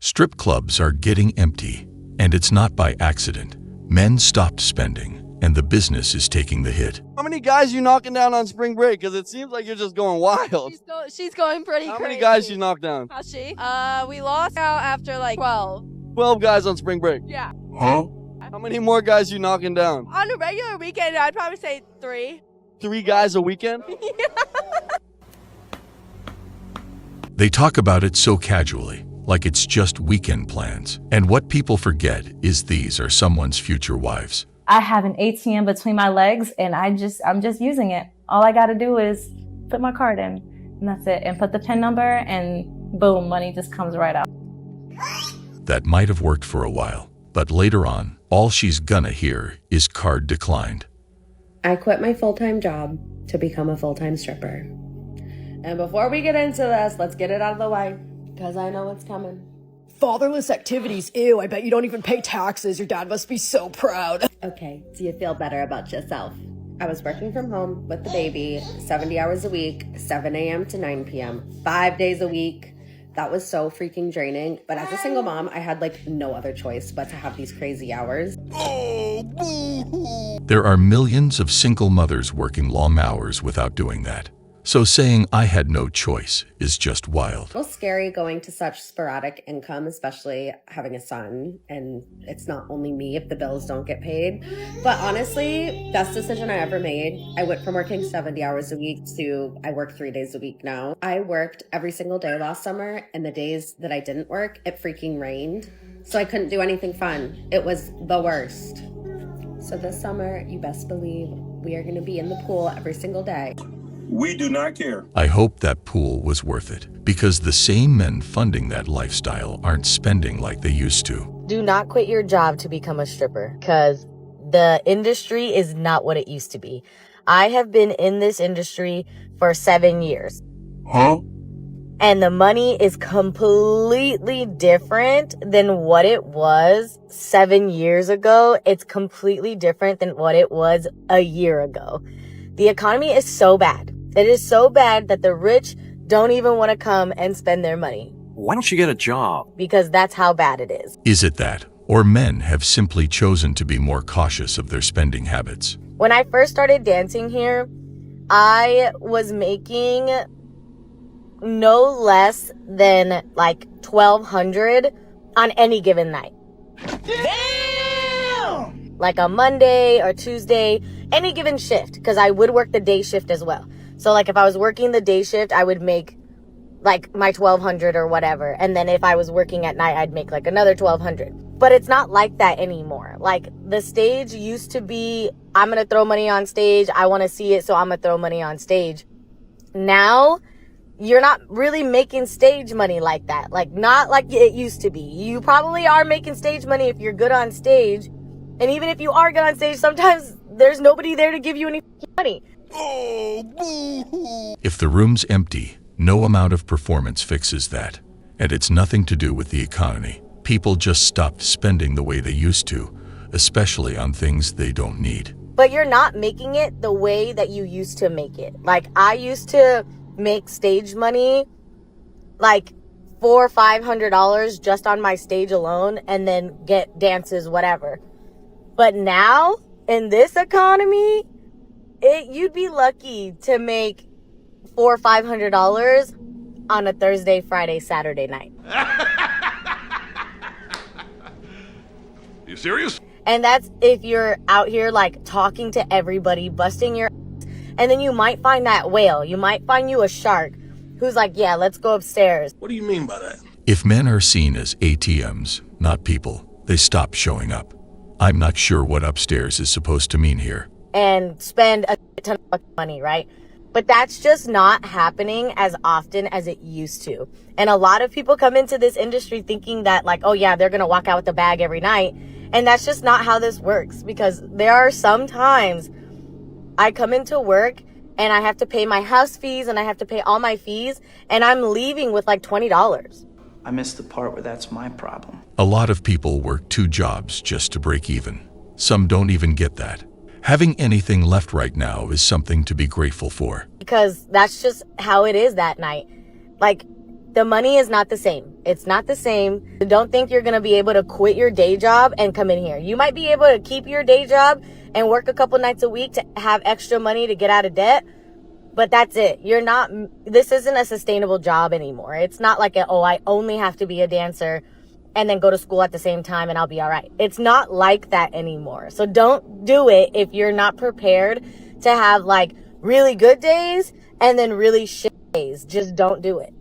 Strip clubs are getting empty, and it's not by accident. Men stopped spending, and the business is taking the hit. How many guys you knocking down on spring break? Because it seems like you're just going wild. She's going pretty crazy. How many guys you knocked down? How's she? We lost out after like 12. 12 guys on spring break. Yeah. Huh? How many more guys you knocking down? On a regular weekend, I'd probably say 3. 3 guys a weekend? Yeah. They talk about it so casually, like it's just weekend plans. And what people forget is these are someone's future wives. I have an ATM between my legs and I'm just using it. All I gotta do is put my card in and that's it. And put the PIN number and boom, money just comes right out. That might have worked for a while, but later on, all she's gonna hear is card declined. I quit my full-time job to become a full-time stripper. And before we get into this, let's get it out of the way, because I know what's coming. Fatherless activities, ew, I bet you don't even pay taxes. Your dad must be so proud. Okay, do you feel better about yourself? I was working from home with the baby, 70 hours a week, 7 a.m. to 9 p.m., 5 days a week. That was so freaking draining. But as a single mom, I had like no other choice but to have these crazy hours. There are millions of single mothers working long hours without doing that. So saying I had no choice is just wild. It's a little scary going to such sporadic income, especially having a son. And it's not only me if the bills don't get paid. But honestly, best decision I ever made. I went from working 70 hours a week to I work 3 days a week now. I worked every single day last summer, and the days that I didn't work, it freaking rained. So I couldn't do anything fun. It was the worst. So this summer, you best believe we are going to be in the pool every single day. We do not care. I hope that pool was worth it, because the same men funding that lifestyle aren't spending like they used to. Do not quit your job to become a stripper, because the industry is not what it used to be. I have been in this industry for 7 years. Huh? And the money is completely different than what it was 7 years ago. It's completely different than what it was a year ago. The economy is so bad. It is so bad that the rich don't even want to come and spend their money. Why don't you get a job? Because that's how bad it is. Is it that, or men have simply chosen to be more cautious of their spending habits? When I first started dancing here, I was making no less than like $1,200 on any given night. Damn! Like a Monday or Tuesday, any given shift, because I would work the day shift as well. So like if I was working the day shift, I would make like my $1,200 or whatever. And then if I was working at night, I'd make like another $1,200. But it's not like that anymore. Like the stage used to be, I'm going to throw money on stage. I want to see it, so I'm going to throw money on stage. Now, you're not really making stage money like that. Like not like it used to be. You probably are making stage money if you're good on stage. And even if you are good on stage, sometimes there's nobody there to give you any money. If the room's empty, no amount of performance fixes that. And it's nothing to do with the economy. People just stopped spending the way they used to, especially on things they don't need. But you're not making it the way that you used to make it. Like I used to make stage money like $400 or $500 just on my stage alone and then get dances, whatever. But now in this economy, you'd be lucky to make $400 or $500 on a Thursday, Friday, Saturday night. You serious? And that's if you're out here like talking to everybody, busting your ass. And then you might find that whale. You might find you a shark who's like, yeah, let's go upstairs. What do you mean by that? If men are seen as ATMs, not people, they stop showing up. I'm not sure what upstairs is supposed to mean here. And spend a ton of fucking money, right? But that's just not happening as often as it used to. And a lot of people come into this industry thinking that like, oh yeah, they're going to walk out with a bag every night. And that's just not how this works, because there are some times I come into work and I have to pay my house fees and I have to pay all my fees and I'm leaving with like $20. I missed the part where that's my problem. A lot of people work 2 jobs just to break even. Some don't even get that. Having anything left right now is something to be grateful for. Because that's just how it is that night. Like, The money is not the same. It's not the same. Don't think you're going to be able to quit your day job and come in here. You might be able to keep your day job and work a couple nights a week to have extra money to get out of debt. But that's it. This isn't a sustainable job anymore. It's not like, I only have to be a dancer and then go to school at the same time and I'll be all right. It's not like that anymore. So don't do it if you're not prepared to have like really good days and then really shit days. Just don't do it.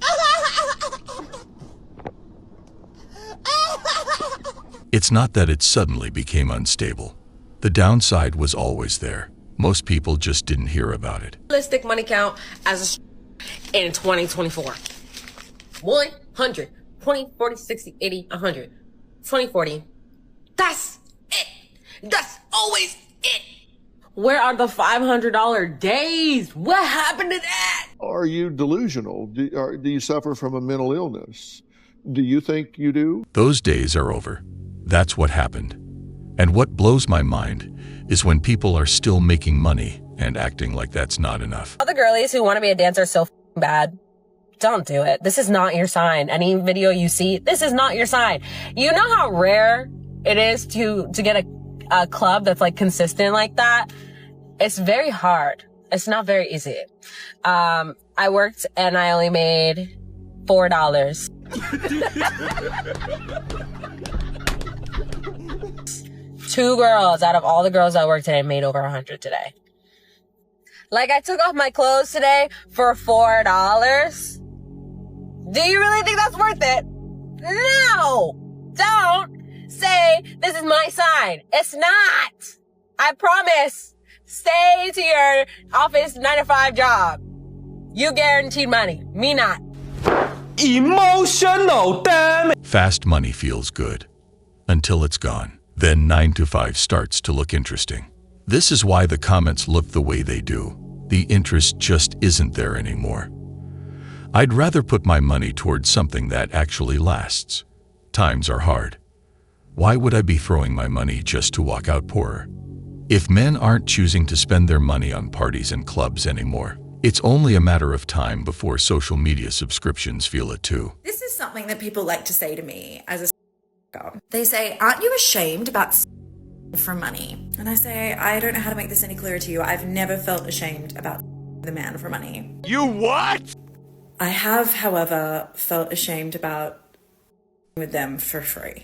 It's not that it suddenly became unstable. The downside was always there. Most people just didn't hear about it. Realistic money count as in 2024. 100, 20, 40, 60, 80, 100. 20, 40. That's it. That's always it. Where are the $500 days? What happened to that? Are you delusional? Do you suffer from a mental illness? Do you think you do? Those days are over. That's what happened. And what blows my mind is when people are still making money and acting like that's not enough. All the girlies who want to be a dancer so bad, don't do it. This is not your sign. Any video you see, this is not your sign. You know how rare it is to get a club that's like consistent like that? It's very hard. It's not very easy. I worked and I only made $4. Two girls out of all the girls I worked today made over 100 today. Like, I took off my clothes today for $4. Do you really think that's worth it? No! Don't say this is my sign. It's not. I promise. Stay to your office 9-to-5 job. You guaranteed money. Me not. Emotional, damn it. Fast money feels good until it's gone. Then 9 to 5 starts to look interesting. This is why the comments look the way they do. The interest just isn't there anymore. I'd rather put my money towards something that actually lasts. Times are hard. Why would I be throwing my money just to walk out poorer? If men aren't choosing to spend their money on parties and clubs anymore, it's only a matter of time before social media subscriptions feel it too. This is something that people like to say to me as a girl. They say, aren't you ashamed about for money? And I say, I don't know how to make this any clearer to you. I've never felt ashamed about the man for money. You what? I have, however, felt ashamed about with them for free.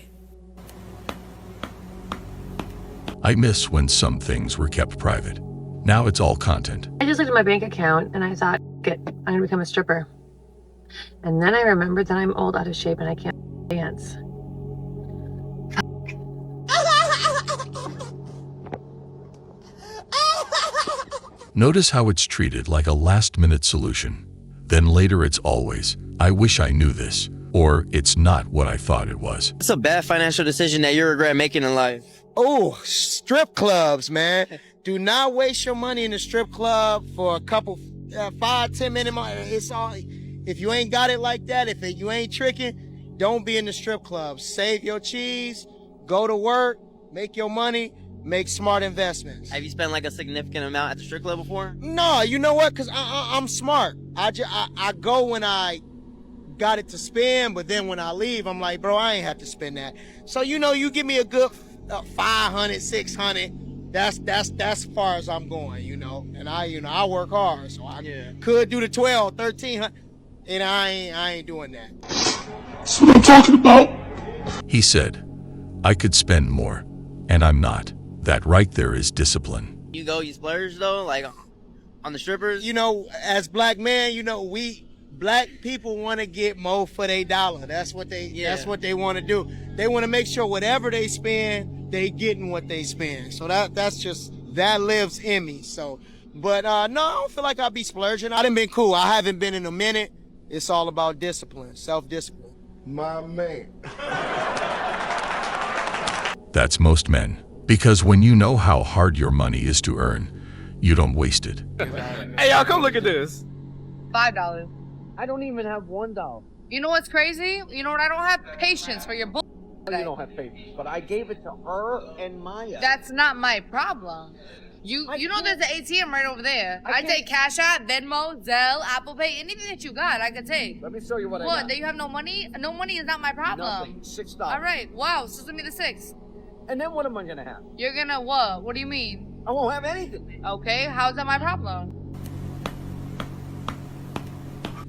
I miss when some things were kept private. Now it's all content. I just looked at my bank account and I thought, I'm gonna become a stripper. And then I remembered that I'm old, out of shape, and I can't dance. Notice how it's treated like a last-minute solution. Then later it's always, I wish I knew this, or it's not what I thought it was. It's a bad financial decision that you regret making in life. Oh, strip clubs, man. Do not waste your money in a strip club for a couple, 5-10 minute money. It's all, if you ain't got it like that, if you ain't tricking, don't be in the strip club. Save your cheese, go to work, make your money, make smart investments. Have you spent like a significant amount at the strip club before? No, you know what? Because I'm smart. I go when I got it to spend, but then when I leave, I'm like, bro, I ain't have to spend that. So, you give me a good 500, 600. That's as far as I'm going, And I work hard, so I could do the 12, 1300, and I ain't doing that. That's what I'm talking about. He said, I could spend more, and I'm not. That right there is discipline. You splurge though, like on the strippers? As black men, we black people want to get more for their dollar. That's what they want to do. They want to make sure whatever they spend, they getting what they spend. So that lives in me. So, but no, I don't feel like I'll be splurging. I done been cool. I haven't been in a minute. It's all about discipline, self-discipline. My man. That's most men. Because when you know how hard your money is to earn, you don't waste it. Hey, y'all, come look at this. $5. I don't even have $1. You know what's crazy? You know what? I don't have patience for your bull. You don't have patience, but I gave it to her and Maya. That's not my problem. You know there's an ATM right over there. I take Cash App, Venmo, Zelle, Apple Pay, anything that you got, I can take. Let me show you what I got. What? That you have no money? No money is not my problem. Nothing. $6. All right. Wow. So send me the 6. And then what am I gonna have? You're gonna what? What do you mean? I won't have anything. Okay. How's that my problem?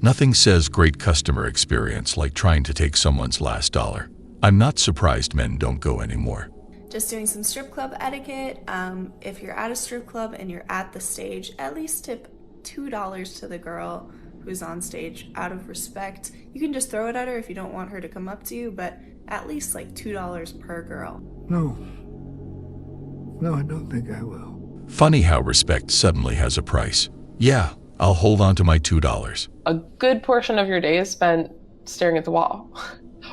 Nothing says great customer experience like trying to take someone's last dollar. I'm not surprised men don't go anymore. Just doing some strip club etiquette. If you're at a strip club and you're at the stage, at least tip $2 to the girl who's on stage out of respect. You can just throw it at her if you don't want her to come up to you, but at least like $2 per girl. No, I don't think I will. Funny how respect suddenly has a price. Yeah, I'll hold on to my $2. A good portion of your day is spent staring at the wall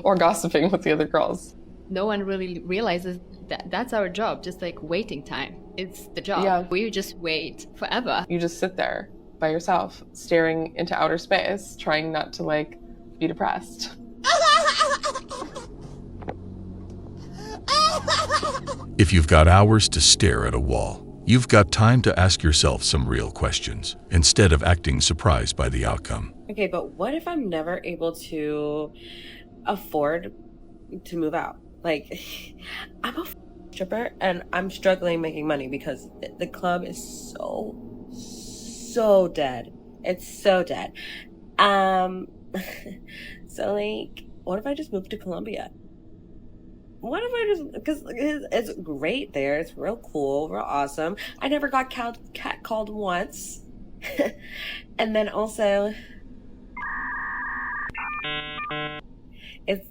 or gossiping with the other girls. No one really realizes that that's our job, just like waiting time. It's the job. Yeah. We just wait forever. You just sit there by yourself, staring into outer space, trying not to like be depressed. If you've got hours to stare at a wall, you've got time to ask yourself some real questions instead of acting surprised by the outcome. Okay, but what if I'm never able to afford to move out? Like, I'm a stripper and I'm struggling making money because the club is so dead. It's so dead. So like, what if I just moved to Colombia? What if I just, because it's great there. It's real cool, real awesome. I never got catcalled once. And then also, it's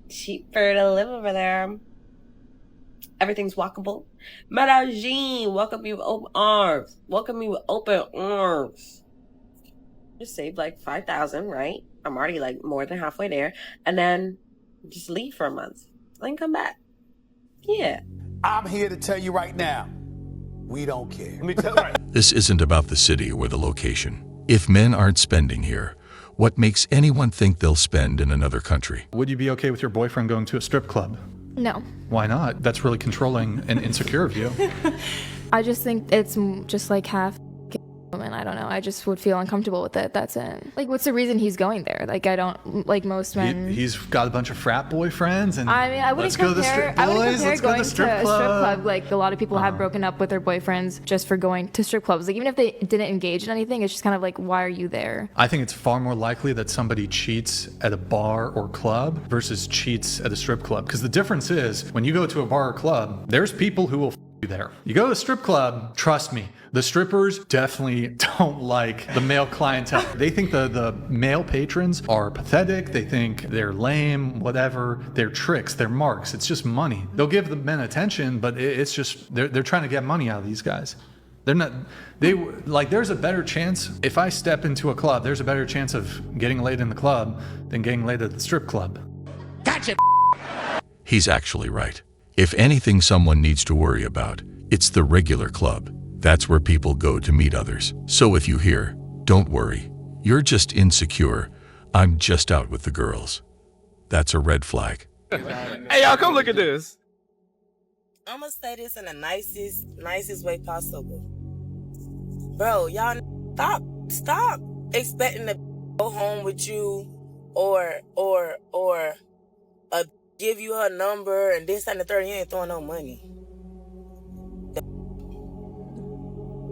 cheaper to live over there. Everything's walkable. Medellin, welcome you with open arms. Welcome me with open arms. Just saved like $5,000, right? I'm already like more than halfway there. And then just leave for a month. Then come back. Yeah. I'm here to tell you right now, we don't care. Let me tell you. This isn't about the city or the location. If men aren't spending here, what makes anyone think they'll spend in another country? Would you be okay with your boyfriend going to a strip club? No. Why not? That's really controlling and insecure of you. I just think it's just like half women. I don't know. I just would feel uncomfortable with it. That's it. Like, what's the reason he's going there? Like, I don't, like most men. He's got a bunch of frat boyfriends and I mean, I wouldn't compare going to a strip club. Like, a lot of people have broken up with their boyfriends just for going to strip clubs. Like, even if they didn't engage in anything, it's just kind of like, why are you there? I think it's far more likely that somebody cheats at a bar or club versus cheats at a strip club. Because the difference is, when you go to a bar or club, there's people who will you there. You go to a strip club, trust me, the strippers definitely don't like the male clientele. They think the male patrons are pathetic. They think they're lame, whatever. They're tricks, they're marks. It's just money. They'll give the men attention, but it's just, they're trying to get money out of these guys. They're not, there's a better chance, if I step into a club, there's a better chance of getting laid in the club than getting laid at the strip club. Gotcha. He's actually right. If anything someone needs to worry about, it's the regular club. That's where people go to meet others. So if you hear, don't worry, you're just insecure, I'm just out with the girls, that's a red flag. Hey, y'all, come look at this. I'm gonna say this in the nicest way possible. Bro, y'all stop expecting to go home with you or give you her number and this and the third. You ain't throwing no money.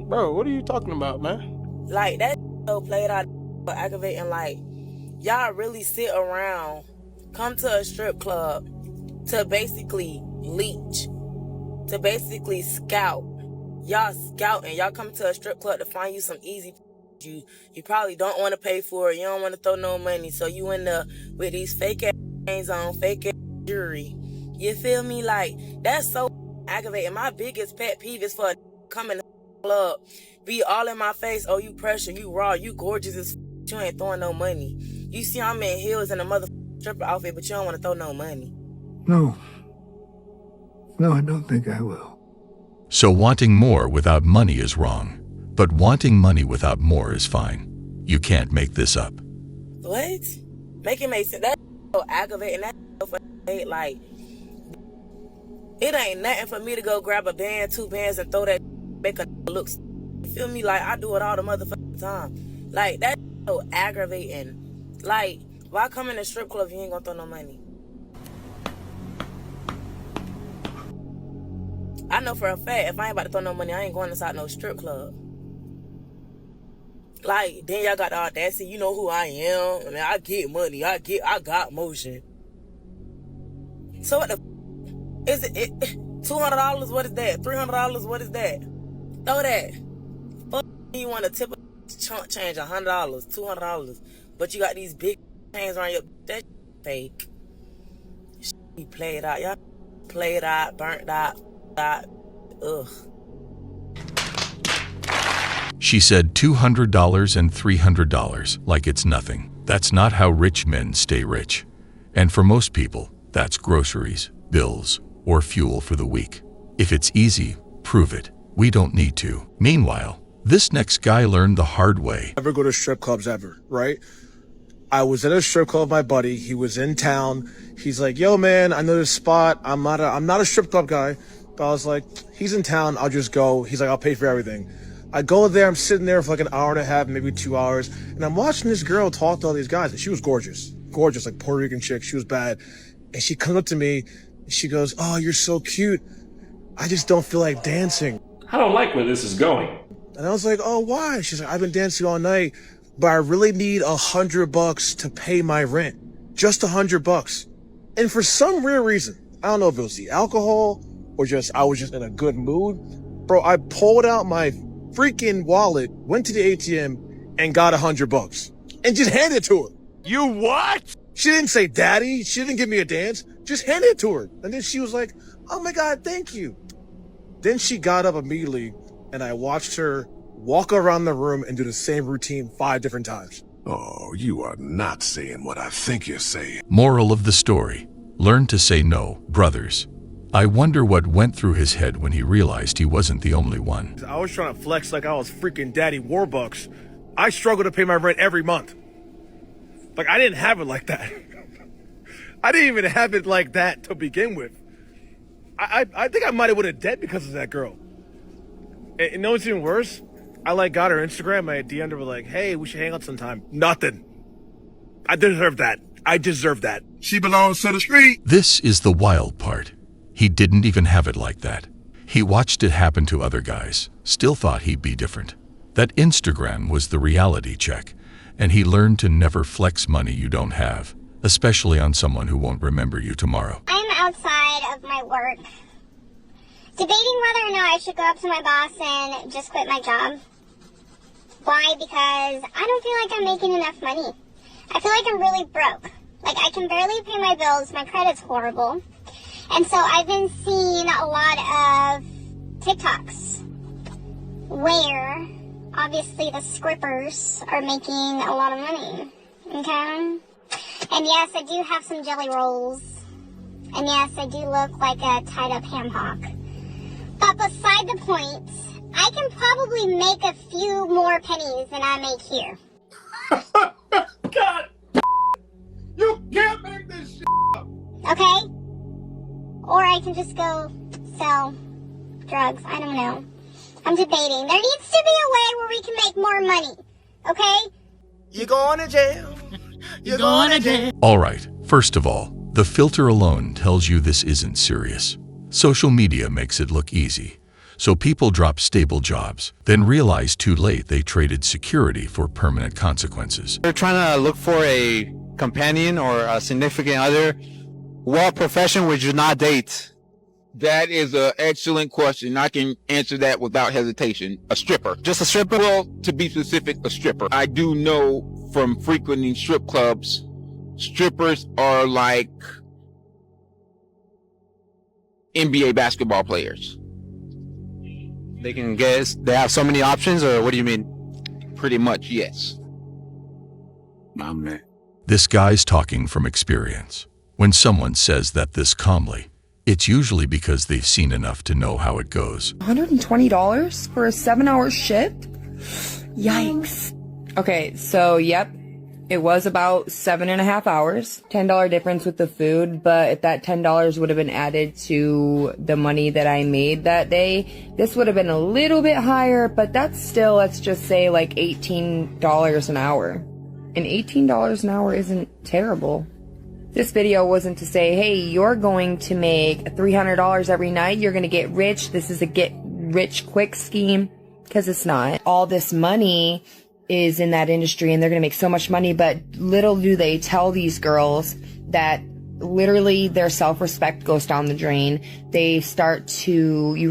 Bro, what are you talking about, man? Like, that so played out aggravating. Like, y'all really sit around, come to a strip club to basically leech, to basically scout. Y'all scouting. Y'all come to a strip club to find you some easy. You probably don't want to pay for it. You don't want to throw no money. So you end up with these fake ass things on, fake ass jewelry. You feel me? Like, that's so aggravating. My biggest pet peeve is for coming to the club, be all in my face. Oh, you pressure, you raw, you gorgeous as you ain't throwing no money. You see I'm in heels and a mother stripper outfit, but you don't want to throw no money. No, I don't think I will. So wanting more without money is wrong, but wanting money without more is fine. You can't make this up. What? Make it make sense. That's so aggravating. That's so hate. Like, it ain't nothing for me to go grab a band, 2 bands, and throw that make a look. You feel me? Like, I do it all the motherfucking time. Like, that's so aggravating. Like, why come in a strip club if you ain't gonna throw no money? I know for a fact, if I ain't about to throw no money, I ain't going inside no strip club. Like, then y'all got the audacity. You know who I am. I mean, I get money. I got motion. So what the is it? $200? What is that? $300? What is that? Throw that. Fuck, you want to tip a chunk change $100, $200, but you got these big chains around your. That fake. You play it out. Y'all play it out, burnt out. Ugh. She said $200 and $300 like it's nothing. That's not how rich men stay rich. And for most people, that's groceries, bills, or fuel for the week. If it's easy, prove it. We don't need to. Meanwhile, this next guy learned the hard way. Never go to strip clubs ever, right? I was at a strip club with my buddy. He was in town. He's like, yo, man, I know this spot. I'm not a strip club guy. But I was like, he's in town. I'll just go. He's like, I'll pay for everything. I go there. I'm sitting there for like an hour and a half, maybe 2 hours. And I'm watching this girl talk to all these guys. And she was gorgeous. Gorgeous, like Puerto Rican chick. She was bad. And she comes up to me. And she goes, oh, you're so cute. I just don't feel like dancing. I don't like where this is going. And I was like, oh, why? She's like, I've been dancing all night, but I really need $100 to pay my rent. Just $100. And for some weird reason, I don't know if it was the alcohol or just I was just in a good mood. Bro, I pulled out my freaking wallet, went to the ATM, and got $100 and just handed it to her. You what? She didn't say daddy. She didn't give me a dance. Just handed it to her. And then she was like, oh my God, thank you. Then she got up immediately and I watched her walk around the room and do the same routine 5 different times. Oh, you are not saying what I think you're saying. Moral of the story: learn to say no, brothers. I wonder what went through his head when he realized he wasn't the only one. I was trying to flex like I was freaking Daddy Warbucks. I struggle to pay my rent every month. Like, I didn't have it like that. I didn't even have it like that to begin with. I think I might have went in debt because of that girl. And you know what's even worse? I got her Instagram. I DM'd her like, hey, we should hang out sometime. Nothing. I deserve that. I deserve that. She belongs to the street. This is the wild part. He didn't even have it like that. He watched it happen to other guys, still thought he'd be different. That Instagram was the reality check, and he learned to never flex money you don't have, especially on someone who won't remember you tomorrow. I'm outside of my work, debating whether or not I should go up to my boss and just quit my job. Why? Because I don't feel like I'm making enough money. I feel like I'm really broke. Like, I can barely pay my bills, my credit's horrible. And so I've been seeing a lot of TikToks where obviously the scrippers are making a lot of money, okay? And yes, I do have some jelly rolls. And yes, I do look like a tied-up ham hock. But beside the point, I can probably make a few more pennies than I make here. God, you can't make this shit up. Okay? Or I can just go sell drugs. I don't know. I'm debating. There needs to be a way where we can make more money. Okay? You going to jail. You're going to jail. All right, first of all, the filter alone tells you this isn't serious. Social media makes it look easy. So people drop stable jobs, then realize too late they traded security for permanent consequences. They're trying to look for a companion or a significant other. What profession would you not date? That is an excellent question. I can answer that without hesitation. A stripper. Just a stripper? Well, to be specific, a stripper. I do know from frequenting strip clubs, strippers are like NBA basketball players. They have so many options, or what do you mean? Pretty much, yes. My man. This guy's talking from experience. When someone says that this calmly, it's usually because they've seen enough to know how it goes. $120 for a 7-hour shift? Yikes. Okay, so yep, It was about 7.5 hours. $10 difference with the food, but if that $10 would have been added to the money that I made that day, this would have been a little bit higher, but that's still, let's just say like $18 an hour. And $18 an hour isn't terrible. This video wasn't to say, hey, you're going to make $300 every night, you're going to get rich, this is a get rich quick scheme, because it's not. All this money is in that industry and they're going to make so much money, but little do they tell these girls that literally their self-respect goes down the drain. You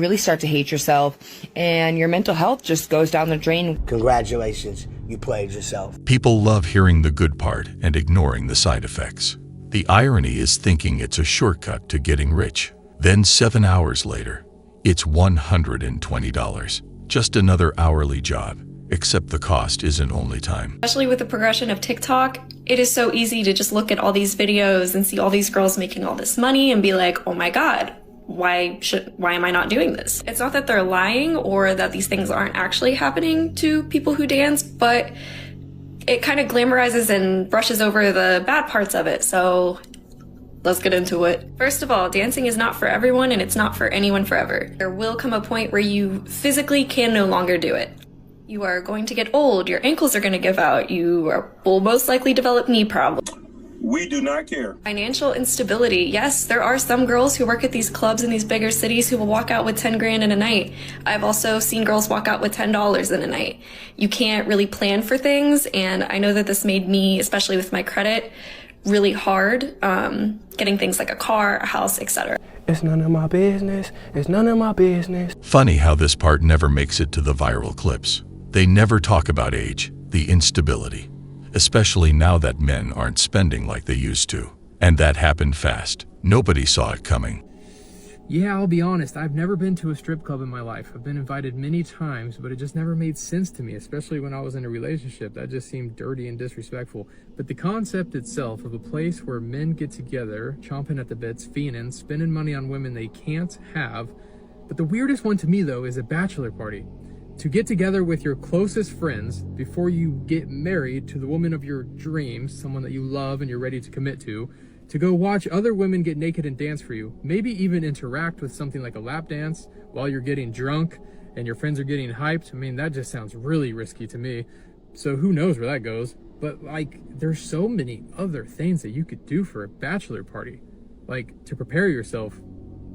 really start to hate yourself and your mental health just goes down the drain. Congratulations, you played yourself. People love hearing the good part and ignoring the side effects. The irony is thinking it's a shortcut to getting rich. Then 7 hours later, it's $120. Just another hourly job. Except the cost isn't only time. Especially with the progression of TikTok, it is so easy to just look at all these videos and see all these girls making all this money and be like, oh my God, why am I not doing this? It's not that they're lying or that these things aren't actually happening to people who dance, but it kind of glamorizes and brushes over the bad parts of it. So let's get into it. First of all, dancing is not for everyone and it's not for anyone forever. There will come a point where you physically can no longer do it. You are going to get old, your ankles are going to give out, will most likely develop knee problems. We do not care. Financial instability. Yes, there are some girls who work at these clubs in these bigger cities who will walk out with 10 grand in a night. I've also seen girls walk out with $10 in a night. You can't really plan for things, and I know that this made me, especially with my credit, really hard, getting things like a car, a house, etc. It's none of my business. It's none of my business. Funny how this part never makes it to the viral clips. They never talk about age, the instability, especially now that men aren't spending like they used to. And that happened fast. Nobody saw it coming. Yeah, I'll be honest, I've never been to a strip club in my life. I've been invited many times, but it just never made sense to me, especially when I was in a relationship. That just seemed dirty and disrespectful. But the concept itself of a place where men get together, chomping at the bits, fiending, spending money on women they can't have. But the weirdest one to me, though, is a bachelor party. To get together with your closest friends before you get married to the woman of your dreams, someone that you love and you're ready to commit to go watch other women get naked and dance for you, maybe even interact with something like a lap dance while you're getting drunk and your friends are getting hyped. I mean, that just sounds really risky to me. So who knows where that goes? But like, there's so many other things that you could do for a bachelor party, like to prepare yourself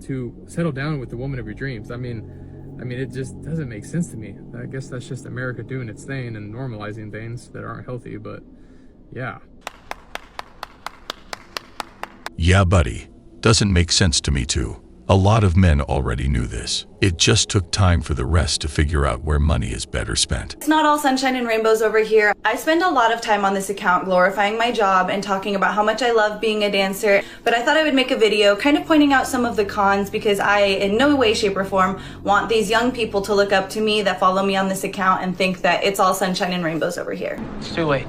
to settle down with the woman of your dreams. I mean, it just doesn't make sense to me. I guess that's just America doing its thing and normalizing things that aren't healthy, but yeah. Yeah, buddy. Doesn't make sense to me too. A lot of men already knew this. It just took time for the rest to figure out where money is better spent. It's not all sunshine and rainbows over here. I spend a lot of time on this account glorifying my job and talking about how much I love being a dancer, but I thought I would make a video kind of pointing out some of the cons because I, in no way, shape, or form, want these young people to look up to me that follow me on this account and think that it's all sunshine and rainbows over here. It's too late.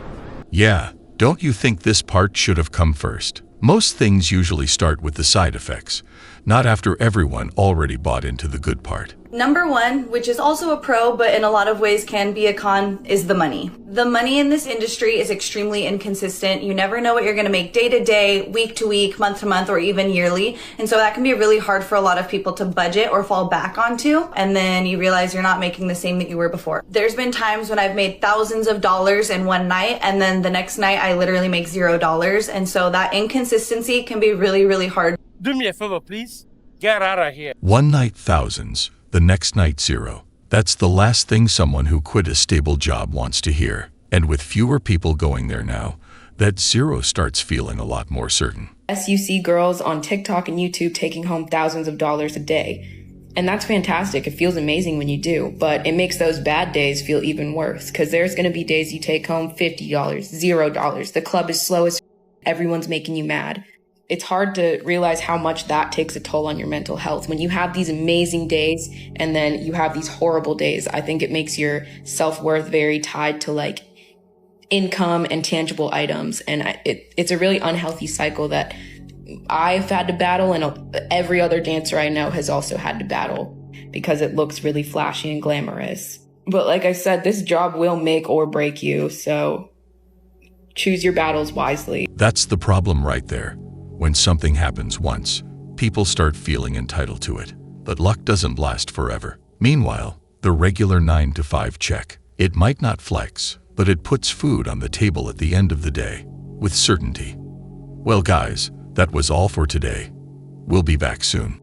Yeah, don't you think this part should have come first? Most things usually start with the side effects, not after everyone already bought into the good part. Number one, which is also a pro, but in a lot of ways can be a con, is the money. The money in this industry is extremely inconsistent. You never know what you're going to make day to day, week to week, month to month, or even yearly. And so that can be really hard for a lot of people to budget or fall back onto. And then you realize you're not making the same that you were before. There's been times when I've made thousands of dollars in one night, and then the next night I literally make $0. And so that inconsistency can be really, really hard. Do me a favor, please. Get out of here. One night thousands, the next night zero. That's the last thing someone who quit a stable job wants to hear. And with fewer people going there now, that zero starts feeling a lot more certain. Yes, you see girls on TikTok and YouTube taking home thousands of dollars a day. And that's fantastic. It feels amazing when you do, but it makes those bad days feel even worse because there's going to be days you take home $50, $0. The club is slow as everyone's making you mad. It's hard to realize how much that takes a toll on your mental health. When you have these amazing days and then you have these horrible days, I think it makes your self-worth very tied to like income and tangible items. And it's a really unhealthy cycle that I've had to battle, and every other dancer I know has also had to battle because it looks really flashy and glamorous. But like I said, this job will make or break you. So Choose your battles wisely. That's the problem right there. When something happens once, people start feeling entitled to it. But luck doesn't last forever. Meanwhile, the regular 9-to-5 check. It might not flex, but it puts food on the table at the end of the day, with certainty. Well guys, that was all for today. We'll be back soon.